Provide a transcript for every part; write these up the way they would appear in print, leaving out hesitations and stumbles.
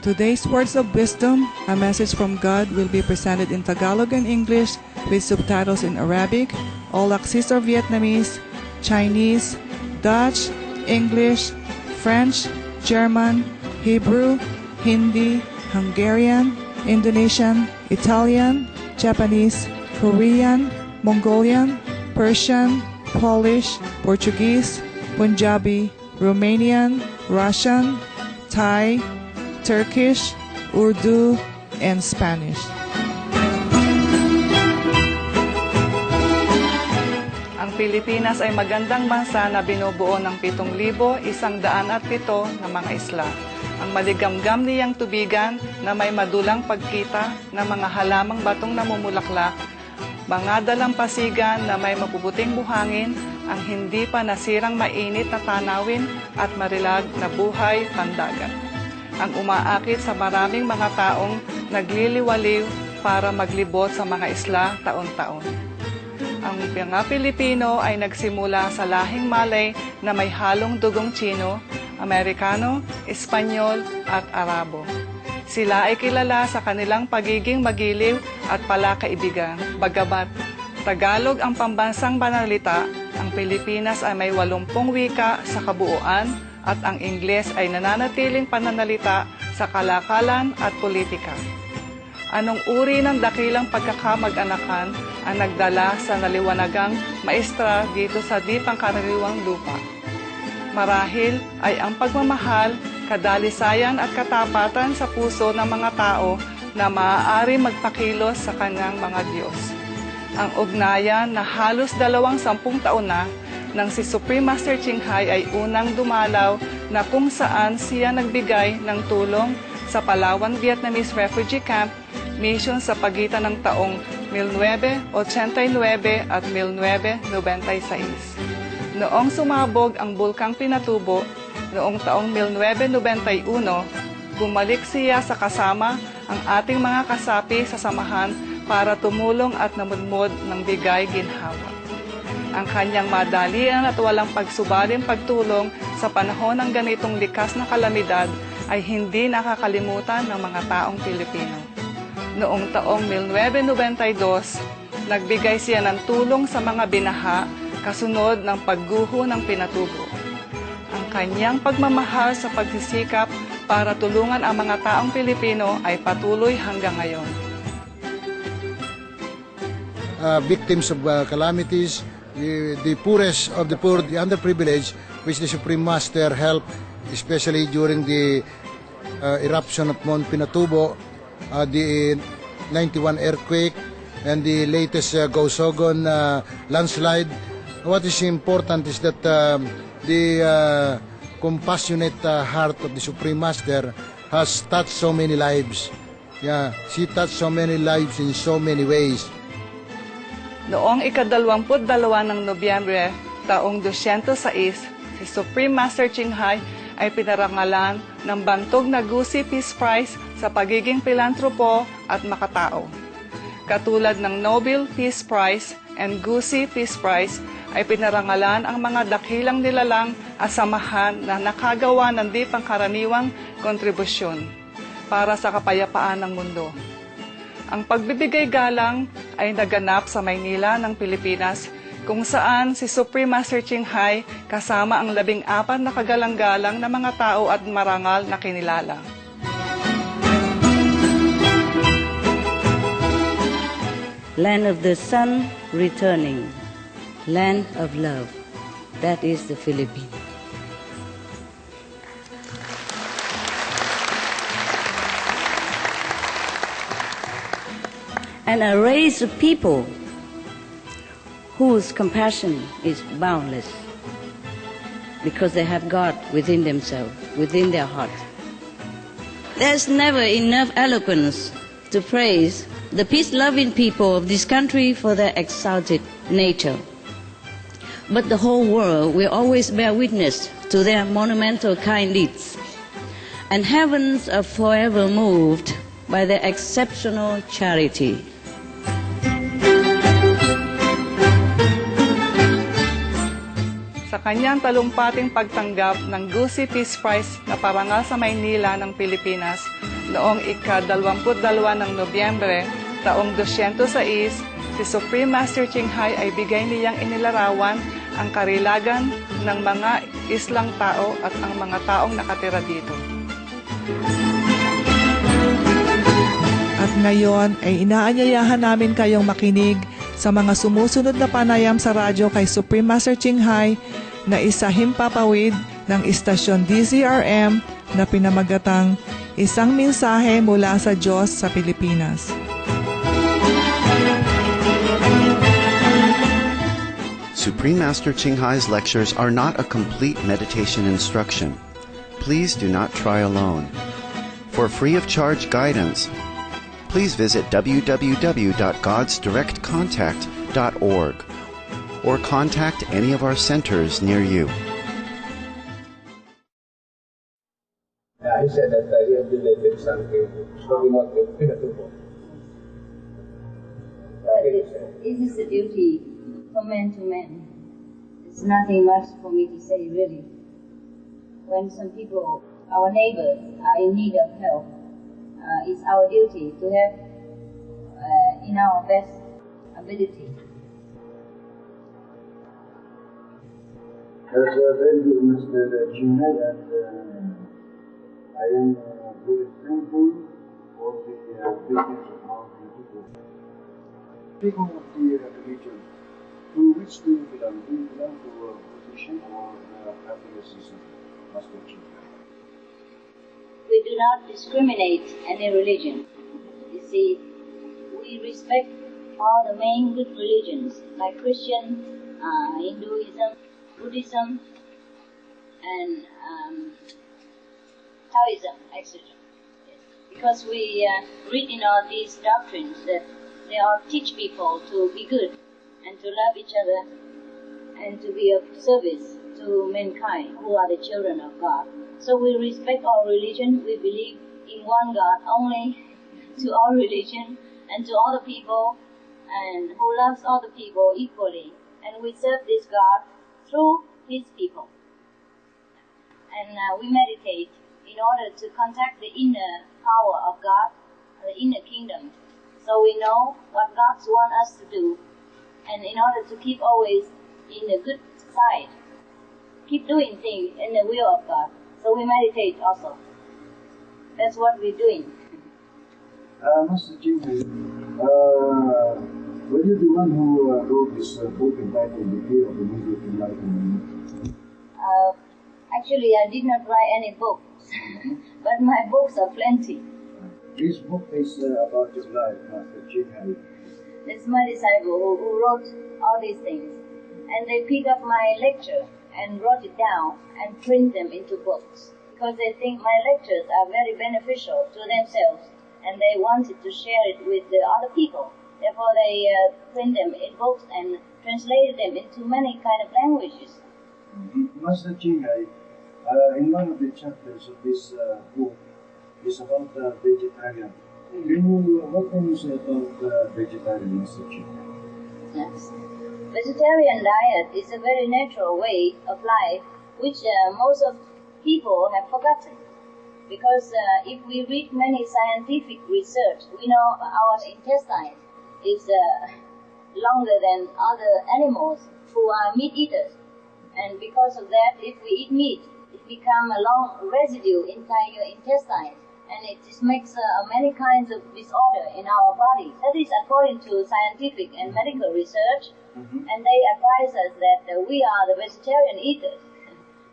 Today's words of wisdom, a message from God, will be presented in Tagalog and English with subtitles in Arabic, all axis or Vietnamese, Chinese, Dutch, English, French, German, Hebrew, Hindi, Hungarian, Indonesian, Italian, Japanese, Korean, Mongolian, Persian, Polish, Portuguese, Punjabi, Romanian, Russian, Thai, Turkish, Urdu, and Spanish. Ang Pilipinas ay magandang bansa na binubuo ng 7,107 na mga isla. Ang maligamgam niyang tubigan na may madulang pagkita ng mga halamang batong namumulaklak, mga dalampasigan na may mapuputing buhangin, ang hindi pa nasirang mainit na tanawin at marilag na buhay pandagat. Ang umaakit sa maraming mga taong nagliliwaliw para maglibot sa mga isla taon-taon. Ang mga Pilipino ay nagsimula sa lahing Malay na may halong dugong Chino, Amerikano, Espanyol at Arabo. Sila ay kilala sa kanilang pagiging magiliw at palakaibigan. Bagamat Tagalog ang pambansang pananalita, ang Pilipinas ay may 80 wika sa kabuuan at ang Ingles ay nananatiling pananalita sa kalakalan at politika. Anong uri ng dakilang pagkakamag-anakan ang nagdala sa naliwanagang maestra dito sa di pangkaraniwang lupa? Marahil ay ang pagmamahal, kadalisayan at katapatan sa puso ng mga tao na maaari magpakilos sa kanyang mga Diyos. Ang ugnayan na halos 210 taon na nang si Supreme Master Chinghai ay unang dumalaw na kung saan siya nagbigay ng tulong sa Palawan Vietnamese Refugee Camp mission sa pagitan ng taong 1989 at 1996. Noong sumabog ang Bulkang Pinatubo, noong taong 1991, bumalik siya sa kasama ang ating mga kasapi sa samahan para tumulong at namudmod ng bigay ginhawa. Ang kanyang madalian at walang pagsubaling pagtulong sa panahon ng ganitong likas na kalamidad ay hindi nakakalimutan ng mga taong Pilipino. Noong taong 1992, nagbigay siya ng tulong sa mga binaha kasunod ng pagguho ng Pinatubo. Ang kanyang pagmamahal sa pagsisikap para tulungan ang mga taong Pilipino ay patuloy hanggang ngayon. Victims of calamities, the poorest of the poor, the underprivileged, which the Supreme Master helped, especially during the eruption of Mount Pinatubo, the 91 earthquake, and the latest Gosogon landslide. What is important is that the compassionate heart of the Supreme Master has touched so many lives. Yeah, she touched so many lives in so many ways. Noong ika-22 ng Nobyembre, taong 206, si Supreme Master Chinghai ay pinarangalan ng bantog na Gusi Peace Prize sa pagiging pilantropo at makatao. Katulad ng Nobel Peace Prize and Gusi Peace Prize, ay pinarangalan ang mga dakilang nilalang at samahan na nakagawa ng di pangkaraniwang kontribusyon para sa kapayapaan ng mundo. Ang pagbibigay galang ay naganap sa Maynila ng Pilipinas, kung saan si Supreme Master Chinghai kasama ang 14 na kagalang-galang na mga tao at marangal na kinilala. Land of the sun returning, land of love, that is the Philippines. And a race of people whose compassion is boundless because they have God within themselves, within their heart. There's never enough eloquence to praise the peace-loving people of this country for their exalted nature. But the whole world will always bear witness to their monumental kind deeds, and heavens are forever moved by their exceptional charity. Sa kanyang talumpating pagtanggap ng Gusi Peace Prize na parangal sa Maynila ng Pilipinas, noong ika-22 ng Nobyembre, taong 206, si Supreme Master Chinghai ay bigay niyang inilarawan ang karilagan ng mga islang tao at ang mga taong nakatira dito. At ngayon ay inaanyayahan namin kayong makinig sa mga sumusunod na panayam sa radyo kay Supreme Master Chinghai na isa himpapawid ng istasyon DZRM na pinamagatang Isang Mensahe Mula sa Diyos sa Pilipinas. Supreme Master Chinghai's lectures are not a complete meditation instruction. Please do not try alone. For free of charge guidance, please visit www.godsdirectcontact.org or contact any of our centers near you. He said that he had delivered something so remote with Pinatubo. But it is a duty from man to man. It's nothing much for me to say, really. When some people, our neighbors, are in need of help, it's our duty to help in our best ability. That's very good, Mr. Chinghai, and I am very thankful for the business of our people. Speaking of the religion, to which do you belong? Do you belong to a Buddhism or Catholicism, Master Chinghai? We do not discriminate any religion. You see, we respect all the main good religions, like Christian, Hinduism, Buddhism, and Taoism, etc. Because we read in all these doctrines that they all teach people to be good and to love each other and to be of service to mankind who are the children of God. So we respect all religion. We believe in one God only to all religion and to all the people, and who loves all the people equally. And we serve this God through His people. And we meditate in order to contact the inner power of God, the inner kingdom. So we know what God wants us to do. And in order to keep always in the good side, keep doing things in the will of God. So we meditate also. That's what we're doing. Master Chinghai, were you the one who wrote this book entitled The Way of Immediate Enlightenment? Actually, I did not write any books, but my books are plenty. This book is about your life, Master Chinghai. It's my disciple who wrote all these things. And they pick up my lecture and wrote it down and print them into books. Because they think my lectures are very beneficial to themselves and they wanted to share it with the other people. Therefore they print them in books and translated them into many kind of languages. Master Chinghai, in one of the chapters of this book is about vegetarian. What can you say about vegetarian, Master Chinghai? Yes. Vegetarian diet is a very natural way of life which most of people have forgotten. Because if we read many scientific research, we know our intestine is longer than other animals who are meat eaters. And because of that, if we eat meat, it becomes a long residue inside your intestine. And it just makes many kinds of disorder in our body. That is according to scientific and medical research. And they advise us that we are the vegetarian eaters.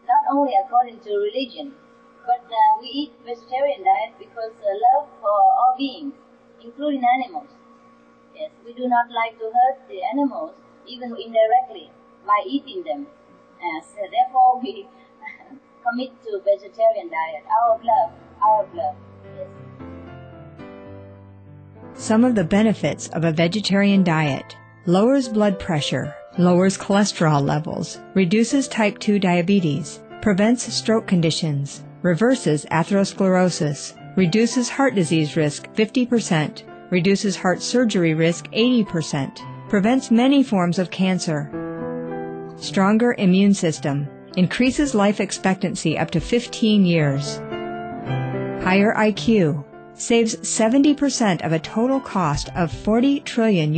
Not only according to religion, but we eat vegetarian diet because love for all beings, including animals. Yes, we do not like to hurt the animals, even indirectly, by eating them. So therefore we commit to vegetarian diet. Our blood. Yes. Some of the benefits of a vegetarian diet: lowers blood pressure, lowers cholesterol levels, reduces type 2 diabetes, prevents stroke conditions, reverses atherosclerosis, reduces heart disease risk 50%, reduces heart surgery risk 80%, prevents many forms of cancer. Stronger immune system, increases life expectancy up to 15 years. Higher IQ, saves 70% of a total cost of $40 trillion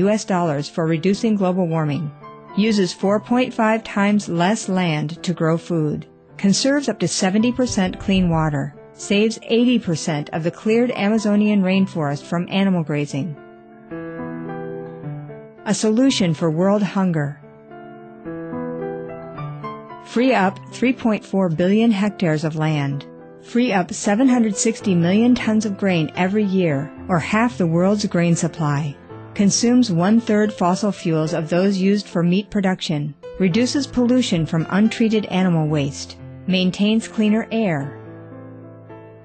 for reducing global warming, uses 4.5 times less land to grow food, conserves up to 70% clean water, saves 80% of the cleared Amazonian rainforest from animal grazing. A solution for world hunger. Free up 3.4 billion hectares of land. Free up 760 million tons of grain every year, or half the world's grain supply. Consumes 1/3 fossil fuels of those used for meat production. Reduces pollution from untreated animal waste. Maintains cleaner air.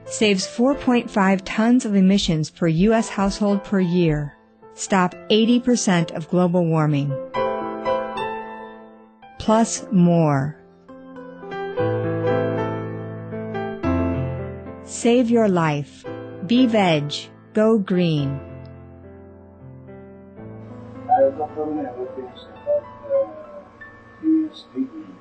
Saves 4.5 tons of emissions per U.S. household per year. Stop 80% of global warming. Plus more. Save your life. Be veg. Go green. Dr. Rene, what is about the statement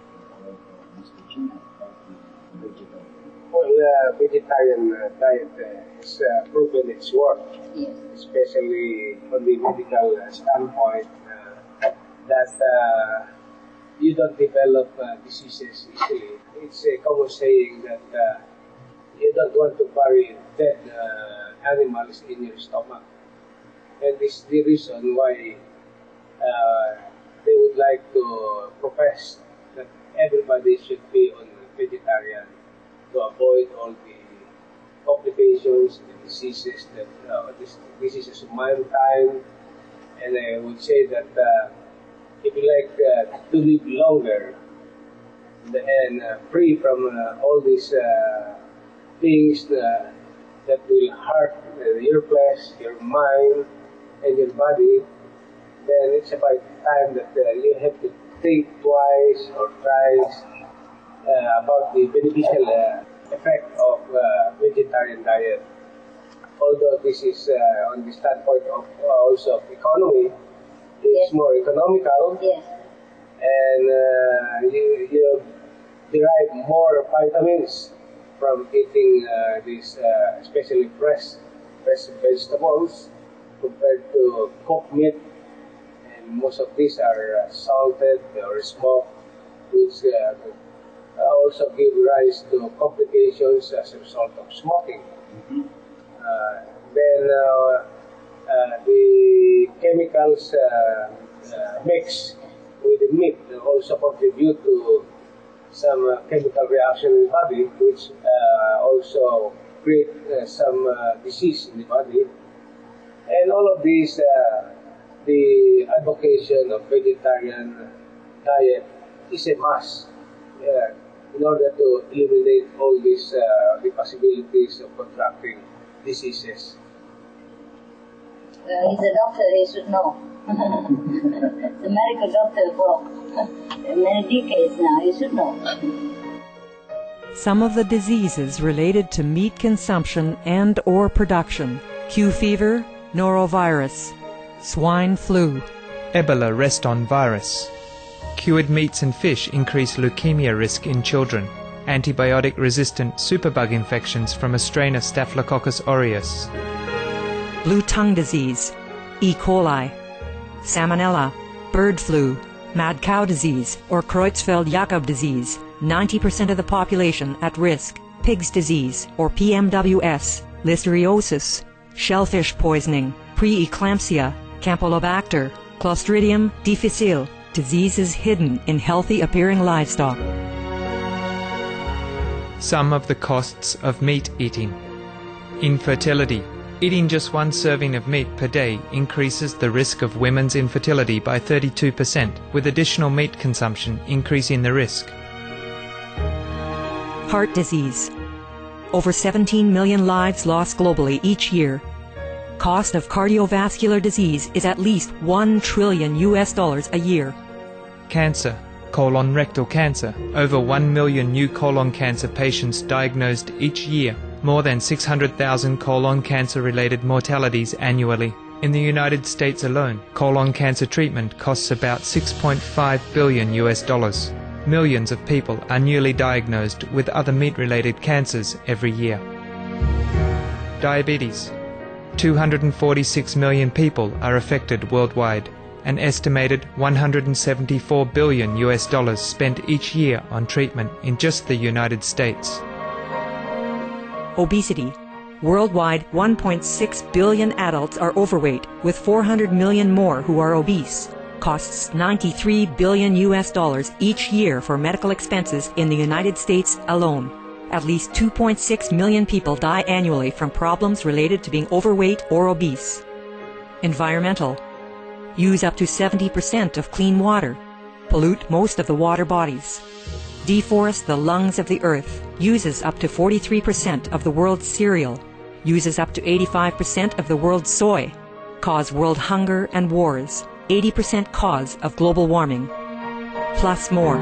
of Mr. Ching about the vegetarian? Well, vegetarian diet has proven its worth, Yes. especially from the medical standpoint, that you don't develop diseases easily. It's a common saying that you don't want to bury dead animals in your stomach. And this is the reason why they would like to profess that everybody should be on vegetarian to avoid all the complications, the diseases that this is a mankind. And I would say that if you like to live longer and free from all these things that will hurt your flesh, your mind, and your body, then it's about time that you have to think twice or thrice about the beneficial effect of vegetarian diet. Although this is on the standpoint of also of economy, it's Yes. more economical, Yes. and you derive more vitamins from eating these, especially fresh vegetables, compared to cooked meat. And most of these are salted or smoked, which also give rise to complications as a result of smoking. Then the chemicals mixed with the meat also contribute to some chemical reaction in the body, which also create some disease in the body. And all of these, the advocation of vegetarian diet is a must in order to eliminate all these the possibilities of contracting diseases. He's a doctor, he should know. The medical doctor for many decades now, he should know. Some of the diseases related to meat consumption and or production: Q fever, norovirus, swine flu. Ebola reston virus. Cured meats and fish increase leukemia risk in children. Antibiotic-resistant superbug infections from a strain of Staphylococcus aureus. Blue tongue disease, E. coli, salmonella, bird flu, mad cow disease or Creutzfeldt-Jakob disease, 90% of the population at risk, pig's disease or PMWS, listeriosis, shellfish poisoning, preeclampsia, Campylobacter, Clostridium difficile, diseases hidden in healthy-appearing livestock. Some of the costs of meat eating. Infertility. Eating just one serving of meat per day increases the risk of women's infertility by 32%, with additional meat consumption increasing the risk. Heart disease. Over 17 million lives lost globally each year. Cost of cardiovascular disease is at least $1 trillion a year. Cancer. Colon rectal cancer. Over 1 million new colon cancer patients diagnosed each year. More than 600,000 colon cancer-related mortalities annually. In the United States alone, colon cancer treatment costs about $6.5 billion. Millions of people are newly diagnosed with other meat-related cancers every year. Diabetes. 246 million people are affected worldwide. An estimated $174 billion spent each year on treatment in just the United States. Obesity. Worldwide, 1.6 billion adults are overweight, with 400 million more who are obese. Costs $93 billion each year for medical expenses in the United States alone. At least 2.6 million people die annually from problems related to being overweight or obese. Environmental. Use up to 70% of clean water. Pollute most of the water bodies. Deforest the lungs of the earth. Uses up to 43% of the world's cereal. Uses up to 85% of the world's soy. Cause world hunger and wars. 80% cause of global warming. Plus more.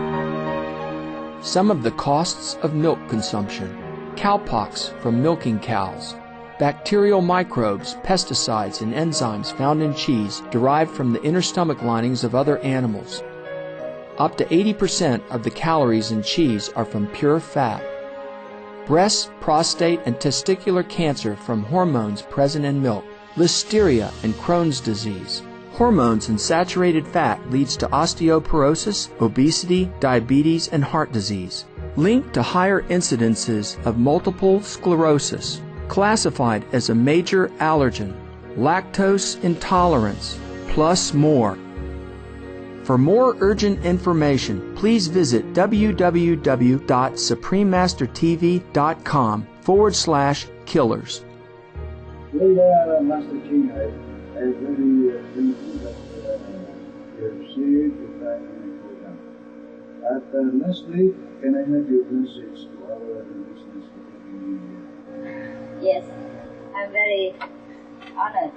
Some of the costs of milk consumption: cowpox from milking cows, bacterial microbes, pesticides, and enzymes found in cheese derived from the inner stomach linings of other animals. Up to 80% of the calories in cheese are from pure fat. Breast, prostate, and testicular cancer from hormones present in milk, listeria, and Crohn's disease. Hormones and saturated fat leads to osteoporosis, obesity, diabetes, and heart disease. Linked to higher incidences of multiple sclerosis. Classified as a major allergen. Lactose intolerance. Plus more. For more urgent information, please visit www.suprememastertv.com/killers. Master Chinghai, I am very thankful that you have shared the time in the program. Lastly, can I have your message to our listeners? Yes, I'm very honored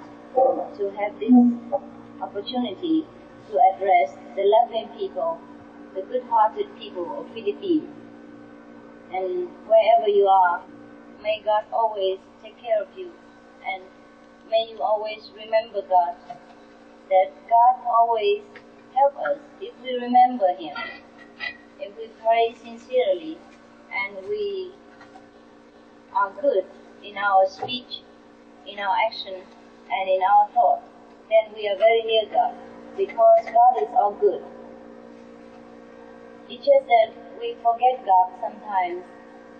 to have this opportunity to address the loving people, the good-hearted people of Philippines. And wherever you are, may God always take care of you, and may you always remember God, that God always helps us if we remember Him, if we pray sincerely, and we are good in our speech, in our action, and in our thought, then we are very near God, because God is all good. It's just that we forget God sometimes,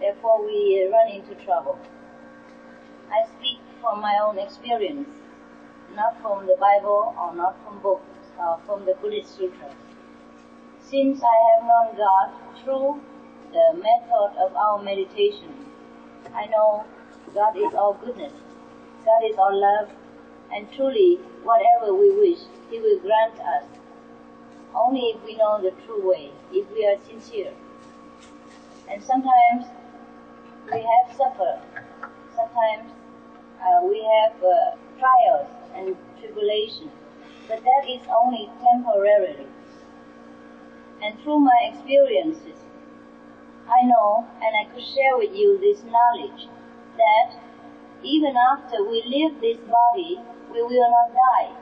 therefore we run into trouble. I speak from my own experience, not from the Bible or not from books or from the Buddhist sutras. Since I have known God through the method of our meditation, I know God is all goodness, God is all love, and truly, whatever we wish, He will grant us. Only if we know the true way, if we are sincere. And sometimes we have suffered. Sometimes we have trials and tribulations. But that is only temporarily. And through my experiences, I know, and I could share with you this knowledge, that even after we leave this body, we will not die.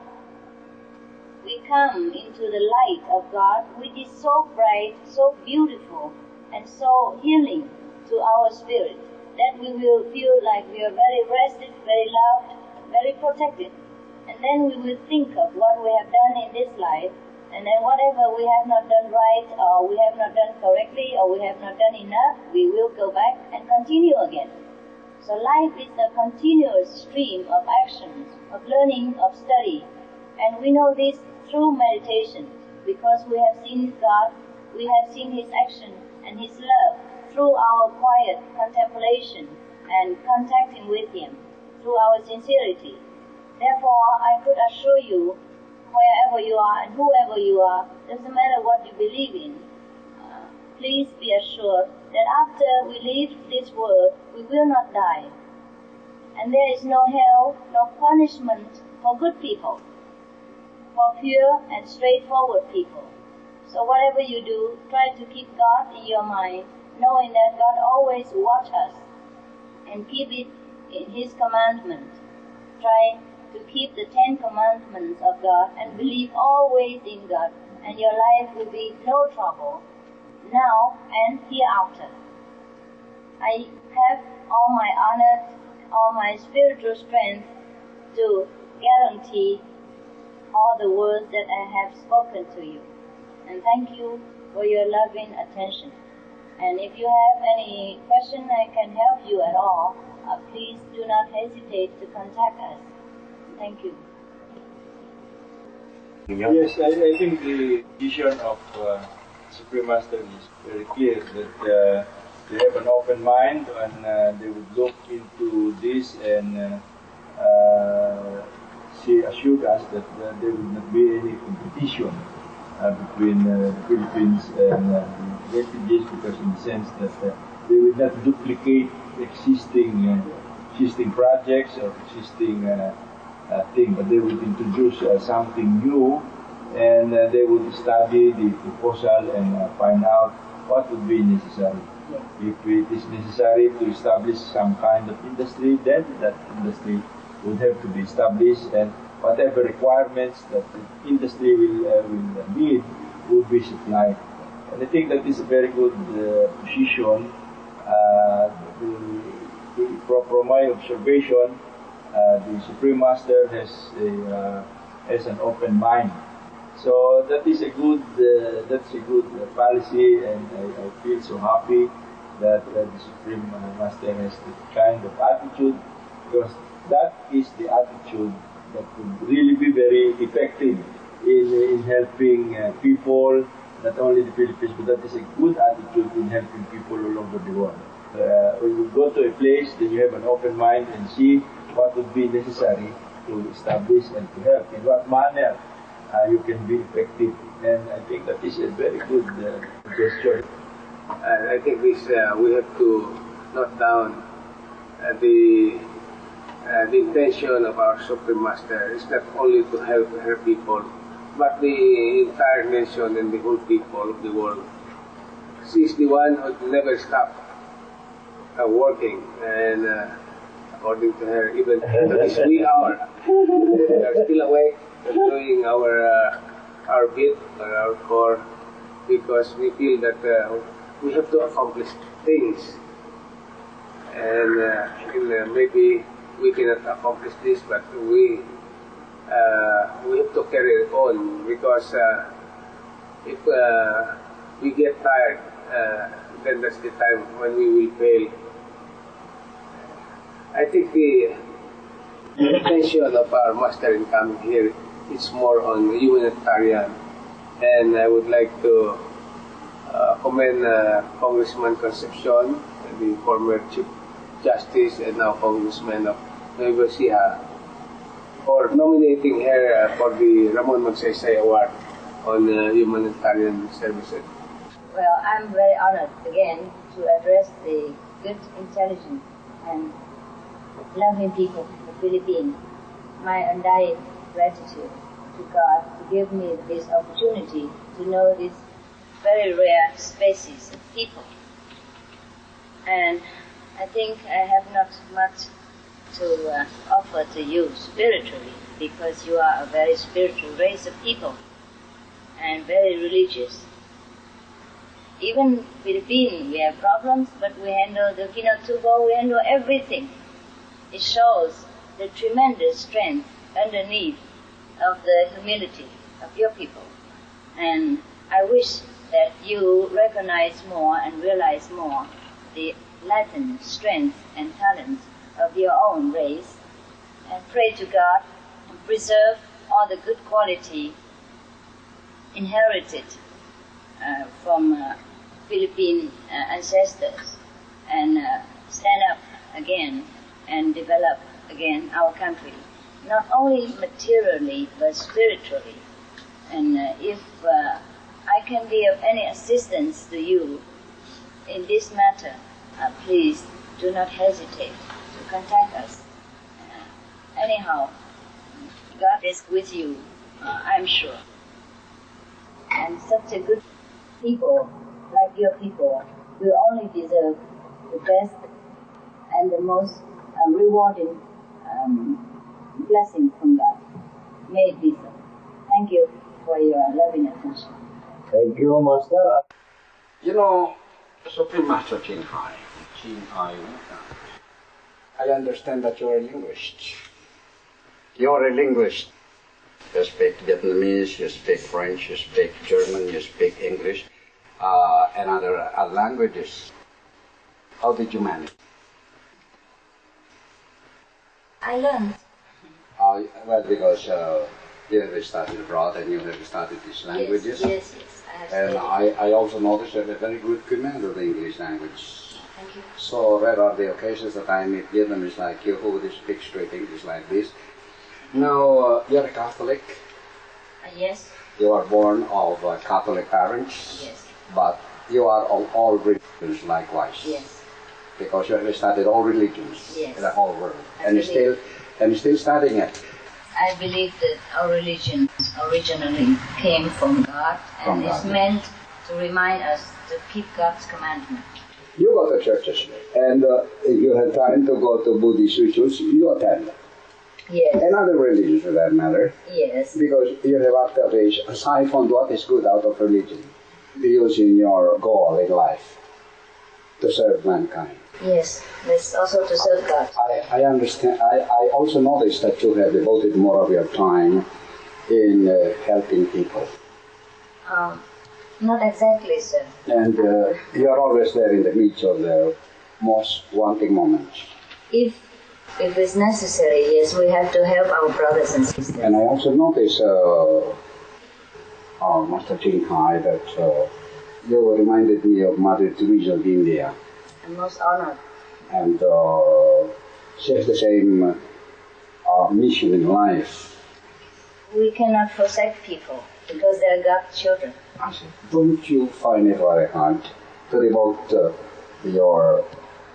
We come into the light of God, which is so bright, so beautiful, and so healing to our spirit, that we will feel like we are very rested, very loved, very protected. And then we will think of what we have done in this life, and then whatever we have not done right, or we have not done correctly, or we have not done enough, we will go back and continue again. So life is a continuous stream of actions, of learning, of study. And we know this through meditation, because we have seen God, we have seen His action and His love through our quiet contemplation and contacting with Him, through our sincerity. Therefore, I could assure you, wherever you are and whoever you are, doesn't matter what you believe in, please be assured that after we leave this world, we will not die. And there is no hell, no punishment for good people, for pure and straightforward people. So whatever you do, try to keep God in your mind, knowing that God always watches us, and keep it in His commandment. Try to keep the 10 commandments of God and believe always in God, and your life will be no trouble, now and hereafter. I have all my honor, all my spiritual strength to guarantee all the words that I have spoken to you. And thank you for your loving attention. And if you have any question I can help you at all, please do not hesitate to contact us. Thank you. Yes, I think the vision of Supreme Master is very clear that they have an open mind and they would look into this and she assured us that there would not be any competition between the Philippines and the refugees, because in the sense that they would not duplicate existing projects or existing thing, but they would introduce something new, and they would study the proposal and find out what would be necessary. If it is necessary to establish some kind of industry, then that industry would have to be established, and whatever requirements that the industry will need would be supplied. And I think that is a very good position. From my observation, the Supreme Master has an open mind. So that is a good policy, and I feel so happy that the Supreme Master has the kind of attitude, because that is the attitude that would really be very effective in helping people, not only the Philippines, but that is a good attitude in helping people all over the world. When you go to a place, then you have an open mind and see what would be necessary to establish and to help, in what manner you can be effective. And I think that is a very good gesture. I think this we have to note down the intention of our Supreme Master is not only to help her people, but the entire nation and the whole people of the world. She is the one who never stopped working, and according to her, even at this wee hour, we are still awake doing our bit or our core, because we feel that we have to accomplish things, and maybe we cannot accomplish this, but we have to carry it on, because if we get tired, then that's the time when we will fail. I think the intention of our master in coming here is more on humanitarian, and I would like to commend Congressman Concepcion, the former Chief Justice and now Congressman of Nueva Ecija, for nominating her for the Ramon Magsaysay Award on humanitarian services. Well, I'm very honored again to address the good, intelligent, and loving people of the Philippines. My undying gratitude to God to give me this opportunity to know these very rare species of people. And I think I have not much to offer to you spiritually, because you are a very spiritual race of people and very religious. Even Philippines, we have problems, but we handle the Kinatubo, we handle everything. It shows the tremendous strength underneath of the humility of your people. And I wish that you recognize more and realize more the latent strength and talents of your own race, and pray to God and preserve all the good quality inherited from Philippine ancestors, and stand up again and develop again our country, not only materially but spiritually. And if I can be of any assistance to you in this matter, please do not hesitate to contact us. Anyhow, God is with you, I'm sure. And such a good people, like your people, will only deserve the best and the most rewarding blessing from God. May it be so. Thank you for your loving attention. Thank you, Master. You know, Supreme Master Chinghai, I understand that you are a linguist. You're a linguist. You speak Vietnamese, you speak French, you speak German, you speak English, and other languages. How did you manage? I learned. Well, because you have studied abroad and you have studied these languages. Yes. And I also noticed you have a very good command of the English language. Thank you. So rare are the occasions that I meet Vietnamese like you who speak straight English like this. Now, you're a Catholic. Yes. You are born of Catholic parents. Yes. But you are of all religions likewise. Yes. Because you have studied all religions in the whole world. And you're still studying it. I believe that our religion originally came from God and is meant to remind us to keep God's commandment. You go to churches, and if you have time to go to Buddhist rituals, you attend. Yes. And other religions for that matter. Yes. Because you have after this siphoned what is good out of religion to use in your goal in life, to serve mankind. Yes, that's also to serve God. I understand. I also noticed that you have devoted more of your time in helping people. Not exactly, sir. And you are always there in the midst of the most wanting moments. If it's necessary, yes, we have to help our brothers and sisters. And I also noticed, Master Chinghai, that you reminded me of Mother Teresa of India. I'm most honored. And she has the same mission in life. We cannot forsake people because they are God's children. I said, don't you find it very hard to devote your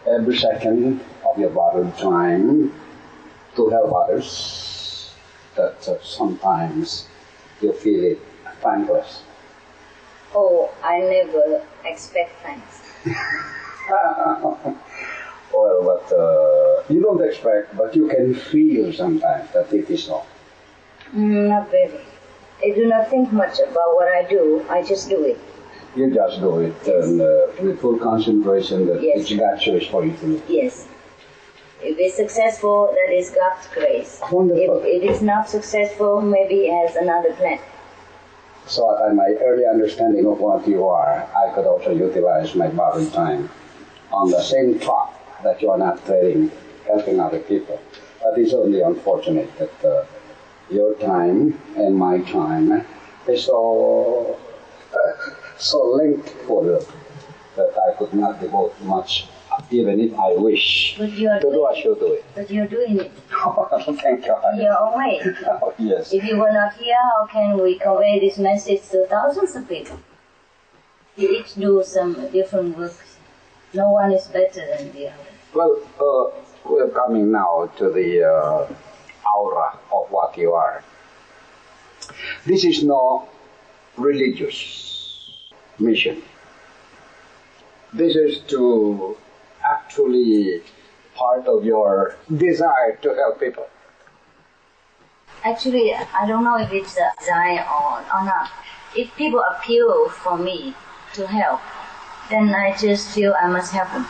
every second of your borrowed time to help others, that sometimes you feel it thankless? Oh, I never expect thanks. Well, but you don't expect, but you can feel sometimes that it is so. Not very. I do not think much about what I do, I just do it. You just do it and, with full concentration that Yes. it's God's choice for you to do. Yes. If it's successful, that is God's grace. Wonderful. If it is not successful, maybe He has another plan. So at my early understanding of what you are, I could also utilize my borrowed time on the same track that you are not trading, helping other people. But it's only unfortunate that your time and my time is so linked for that I could not devote much, even if I wish But you are to do, I should do it. But you're doing it Thank you. in your own way. Oh, yes. If you were not here, how can we convey this message to thousands of people? We each do some different work. No one is better than the other. Well, we're coming now to the aura of what you are. This is no religious mission. This is to actually part of your desire to help people. Actually, I don't know if it's a desire or not. If people appeal for me to help, then I just feel I must help them.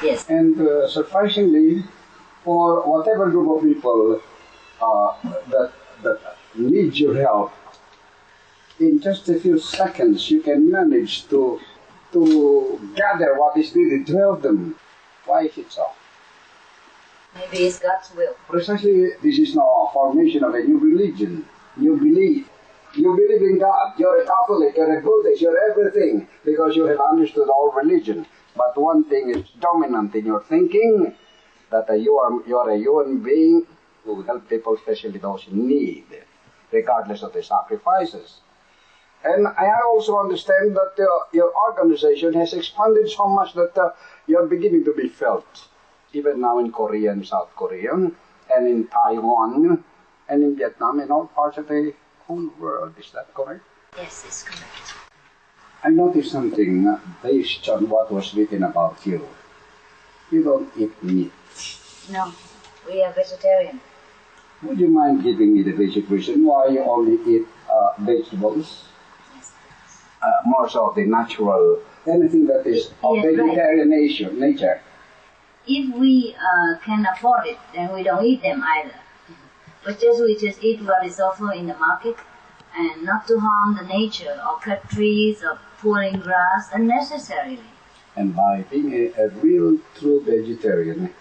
Yes. And surprisingly, for whatever group of people that needs your help, in just a few seconds you can manage to gather what is needed to help them. Why is it so? Maybe it's God's will. Precisely, this is now a formation of a new religion, new belief. You believe in God, you're a Catholic, you're a Buddhist, you're everything, because you have understood all religion. But one thing is dominant in your thinking, that you are a human being who help people, especially those in need, regardless of the sacrifices. And I also understand that your organization has expanded so much that you're beginning to be felt, even now in Korea and South Korea, and in Taiwan, and in Vietnam, and all parts of the whole world. Is that correct? Yes, it's correct. I noticed something based on what was written about you. You don't eat meat. No, we are vegetarian. Would you mind giving me the basic reason why you only eat vegetables? Yes. More so the natural, anything that is of vegetarian nature. If we can afford it, then we don't eat them either. But just eat what is offered in the market, and not to harm the nature or cut trees or pulling grass unnecessarily. And by being a real true vegetarian,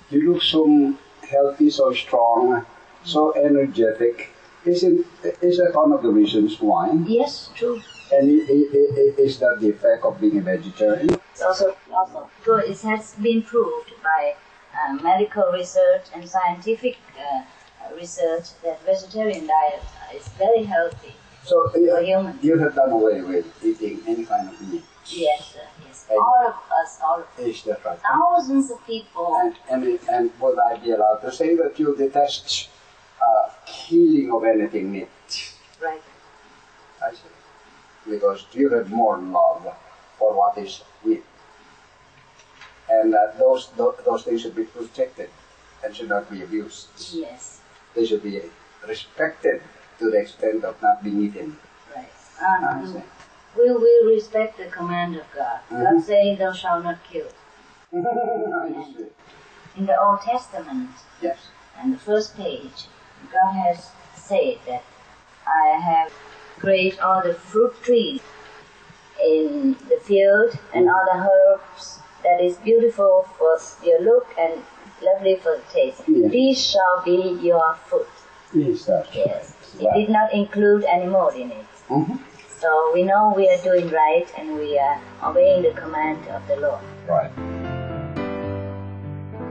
you look so healthy, so strong, so energetic. Is that one of the reasons why? Yes, true. And is that the effect of being a vegetarian? It's also. So it has been proved by medical research and scientific research that vegetarian diet is very healthy So for humans. you have done away with eating any kind of meat. Yes, sir, yes. And All of us, is that right? thousands of people. And would I be allowed to say that you detest killing of anything meat? Right. I see. Because you have more love for what is meat. And those things should be protected and should not be abused. Yes. They should be respected to the extent of not being eaten. Right. I see. We will respect the command of God. God says, "Thou shalt not kill." I see. In the Old Testament, Yes. on the first page, God has said that I have created all the fruit trees in the field and all the herbs that is beautiful for your look and lovely for the taste. Yes. These shall be your food. Yes, that's Yes. right. It did not include any more in it. Mm-hmm. So we know we are doing right and we are obeying the command of the Lord. Right.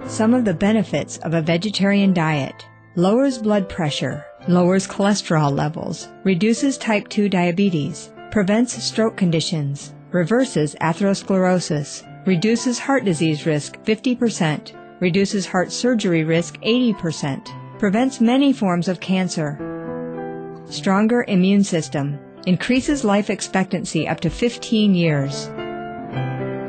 Some of the benefits of a vegetarian diet: lowers blood pressure, lowers cholesterol levels, reduces type 2 diabetes, prevents stroke conditions, reverses atherosclerosis, reduces heart disease risk 50%, reduces heart surgery risk 80%, prevents many forms of cancer, stronger immune system, increases life expectancy up to 15 years,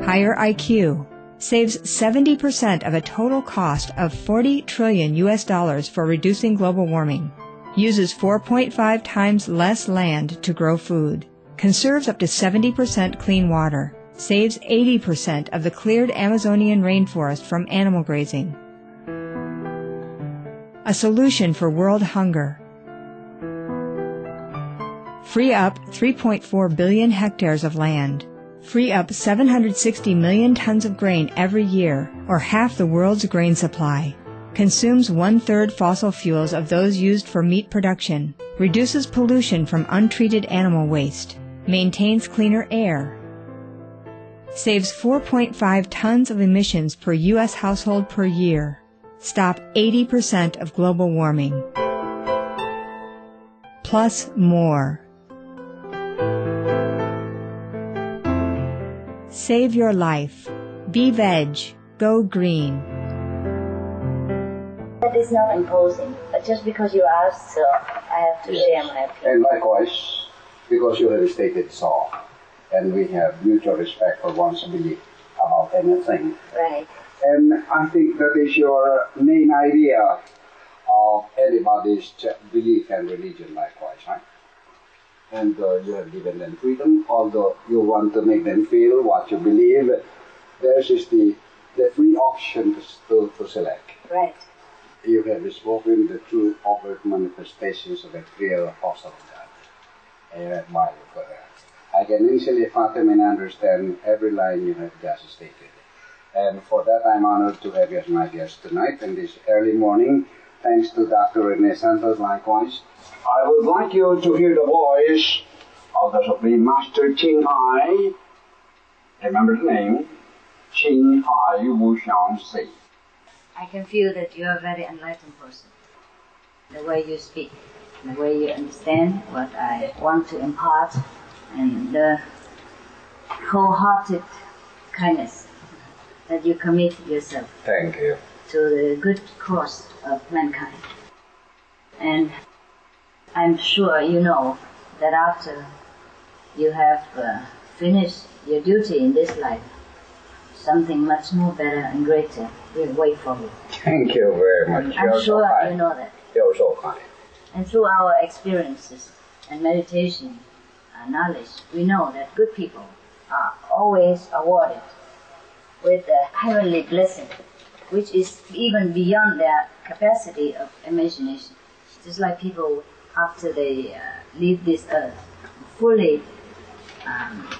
higher IQ, saves 70% of a total cost of $40 trillion for reducing global warming, uses 4.5 times less land to grow food, conserves up to 70% clean water, saves 80% of the cleared Amazonian rainforest from animal grazing. A solution for world hunger. Free up 3.4 billion hectares of land. Free up 760 million tons of grain every year, or half the world's grain supply. Consumes 1/3 fossil fuels of those used for meat production. Reduces pollution from untreated animal waste. Maintains cleaner air. Saves 4.5 tons of emissions per U.S. household per year. Stop 80% of global warming. Plus more. Save your life. Be veg. Go green. That is not imposing, but just because you asked, so I have to share my opinion. And likewise, because you have stated so, and we have mutual respect for one's belief about anything. Right. And I think that is your main idea of anybody's belief and religion likewise, right? And you have given them freedom, although you want to make them feel what you believe. Theirs is the free option to select. Right. You have spoken the true overt manifestations of a real apostle of God. I admire you for that. I can easily fathom and understand every line you have just stated. And for that I'm honored to have you as my guest tonight in this early morning. Thanks to Dr. Rene Santos likewise. I would like you to hear the voice of the Supreme Master Chinghai. Remember the name? Chinghai Wu Xiang Si. I can feel that you are a very enlightened person. The way you speak, the way you understand what I want to impart, and the wholehearted kindness that you commit yourself Thank you. to the good cause of mankind. And I'm sure you know that after you have finished your duty in this life, something much more better and greater will wait for you. Thank you very much. I'm You're sure so kind. you know that. You're so kind. And through our experiences and meditation and knowledge, we know that good people are always awarded with a heavenly blessing, which is even beyond their capacity of imagination. just like people after they leave this earth, fully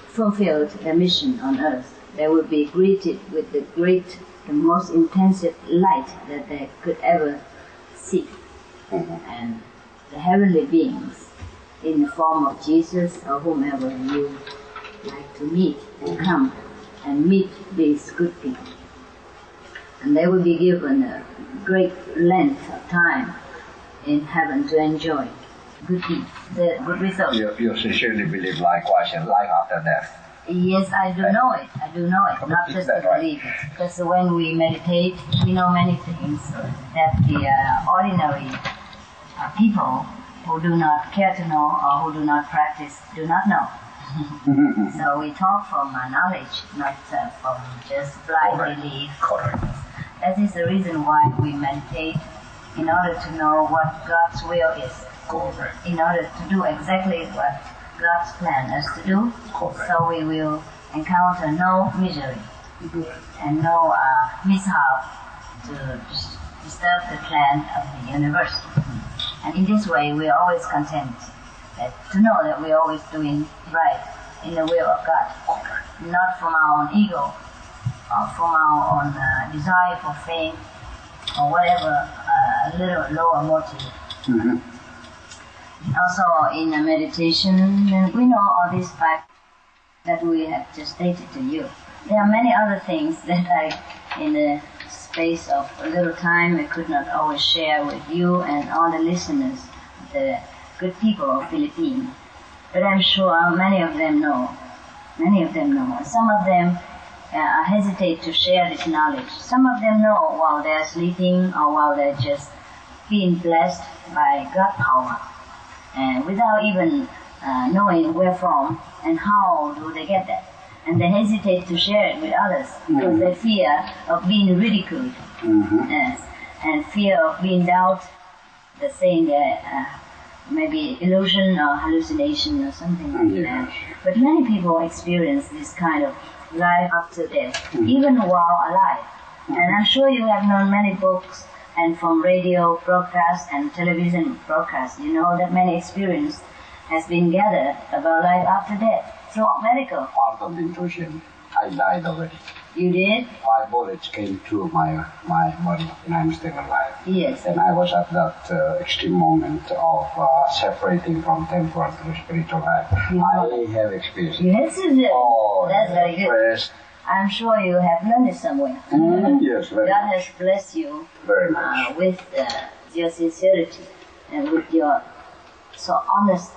fulfilled their mission on earth, they will be greeted with the most intensive light that they could ever see. And the heavenly beings, in the form of Jesus or whomever you like to meet, and come and meet these good people. And they will be given a great length of time in heaven to enjoy good deeds, the good results. You sincerely believe likewise in life after death? Yes, I do know it. I do know it. Not just to believe it. Because when we meditate, we know many things that the ordinary people who do not care to know or who do not practice do not know. So we talk from knowledge, not from just blind belief. Correct. That is the reason why we meditate, in order to know what God's will is. Correct. In order to do exactly what God's plan is to do. Correct. So we will encounter no misery and no mishap to disturb the plan of the universe. And in this way, we are always content to know that we are always doing right in the will of God, not from our own ego or from our own desire for fame or whatever a little lower motive. Also, in a meditation, we know all these facts that we have just stated to you. There are many other things that in the space of a little time I could not always share with you and all the listeners, the good people of Philippines. But I'm sure many of them know. Many of them know. Some of them hesitate to share this knowledge. Some of them know while they're sleeping or while they're just being blessed by God power. And without even knowing where from and how do they get that. And they hesitate to share it with others because they fear of being ridiculed. Yes. And fear of being doubted, the saying that maybe illusion or hallucination or something like that. But many people experience this kind of life after death, even while alive. And I'm sure you have known many books and from radio broadcasts and television broadcasts, you know that many experience has been gathered about life after death through medical. Part of the intrusion, I died already. You did? 5 bullets came through my body and I'm still alive. Yes. And I was at that extreme moment of separating from temporal to spiritual life. I have experienced it. Yes, you did. Oh, that's very good. Yes. I'm sure you have learned it somewhere. Yes, very God much. has blessed you Very much. with your sincerity and with your so honest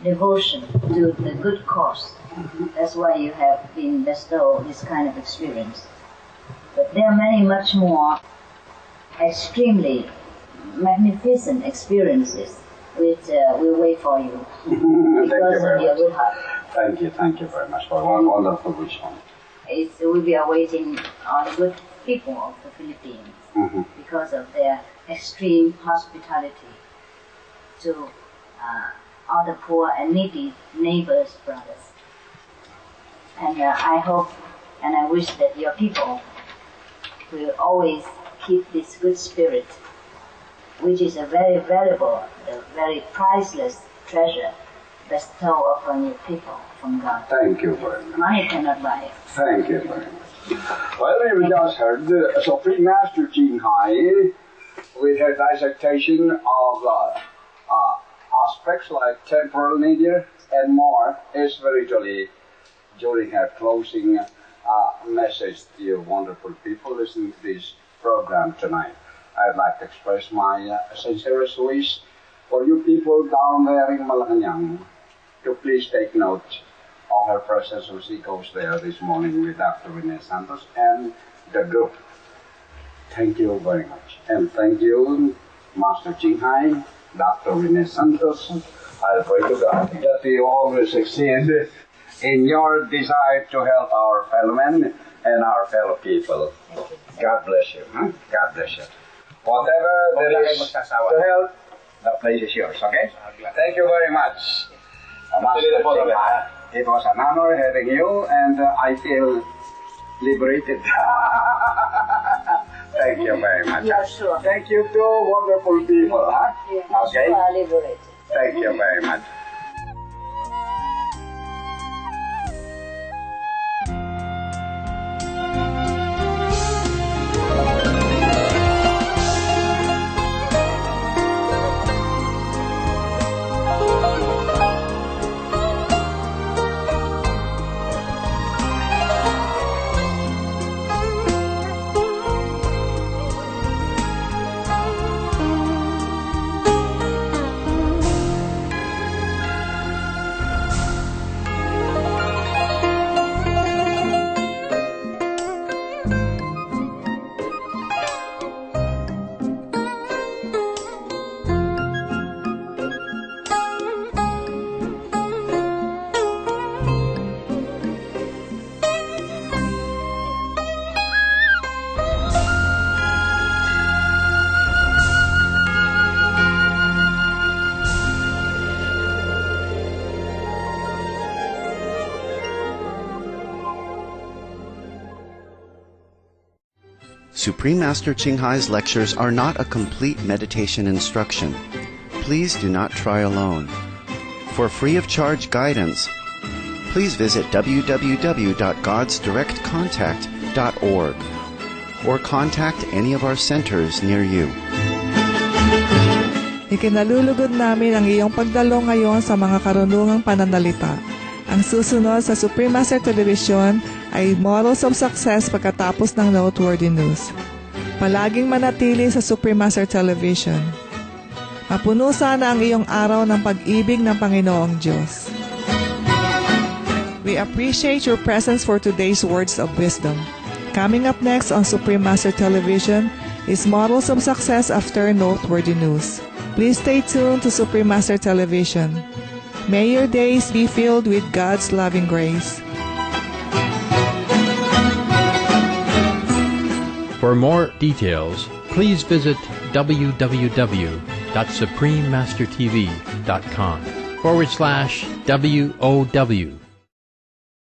devotion to the good cause. That's why you have been bestowed this kind of experience. But there are many much more extremely magnificent experiences which will wait for you because of your good heart. Thank you very much for one wonderful wisdom. It will be awaiting all the good people of the Philippines because of their extreme hospitality to all the poor and needy neighbors, brothers. And I hope and I wish that your people will always keep this good spirit, which is a very valuable, a very priceless treasure bestowed upon your people from God. Thank you very much. Money cannot buy it. Thank you very much. Well, we just heard the Supreme Master Chinghai with her dissertation of aspects like temporal nature and more spiritually during her closing message to you wonderful people listening to this program tonight. I'd like to express my sincerest wish for you people down there in Malacanang to please take note of her presence as she goes there this morning with Dr. Rene Santos and the group. Thank you very much. And thank you, Master Chinghai, Dr. Rene Santos. I pray to God that you always succeed in your desire to help our fellow men and our fellow people. God bless you. Huh? God bless you. Whatever there is to help, the place is yours, okay? Thank you very much. Master Chinghai. It was an honor having you, and I feel liberated. Thank you very much. You are sure. Thank you to wonderful people, huh? You Okay. are liberated. Thank you very much. Supreme Master Chinghai's lectures are not a complete meditation instruction. Please do not try alone. For free of charge guidance, please visit www.godsdirectcontact.org or contact any of our centers near you. Ikinalulugod namin ang iyong pagdalo ngayon sa mga karunungang pananalita. Ang susunod sa Supreme Master Television ay Models of Success pagkatapos ng Noteworthy News. Palaging manatili sa Supreme Master Television. Mapuno sana ang iyong araw ng pag-ibig ng Panginoong Diyos. We appreciate your presence for today's words of wisdom. Coming up next on Supreme Master Television is Models of Success after Noteworthy News. Please stay tuned to Supreme Master Television. May your days be filled with God's loving grace. For more details, please visit www.suprememastertv.com /WOW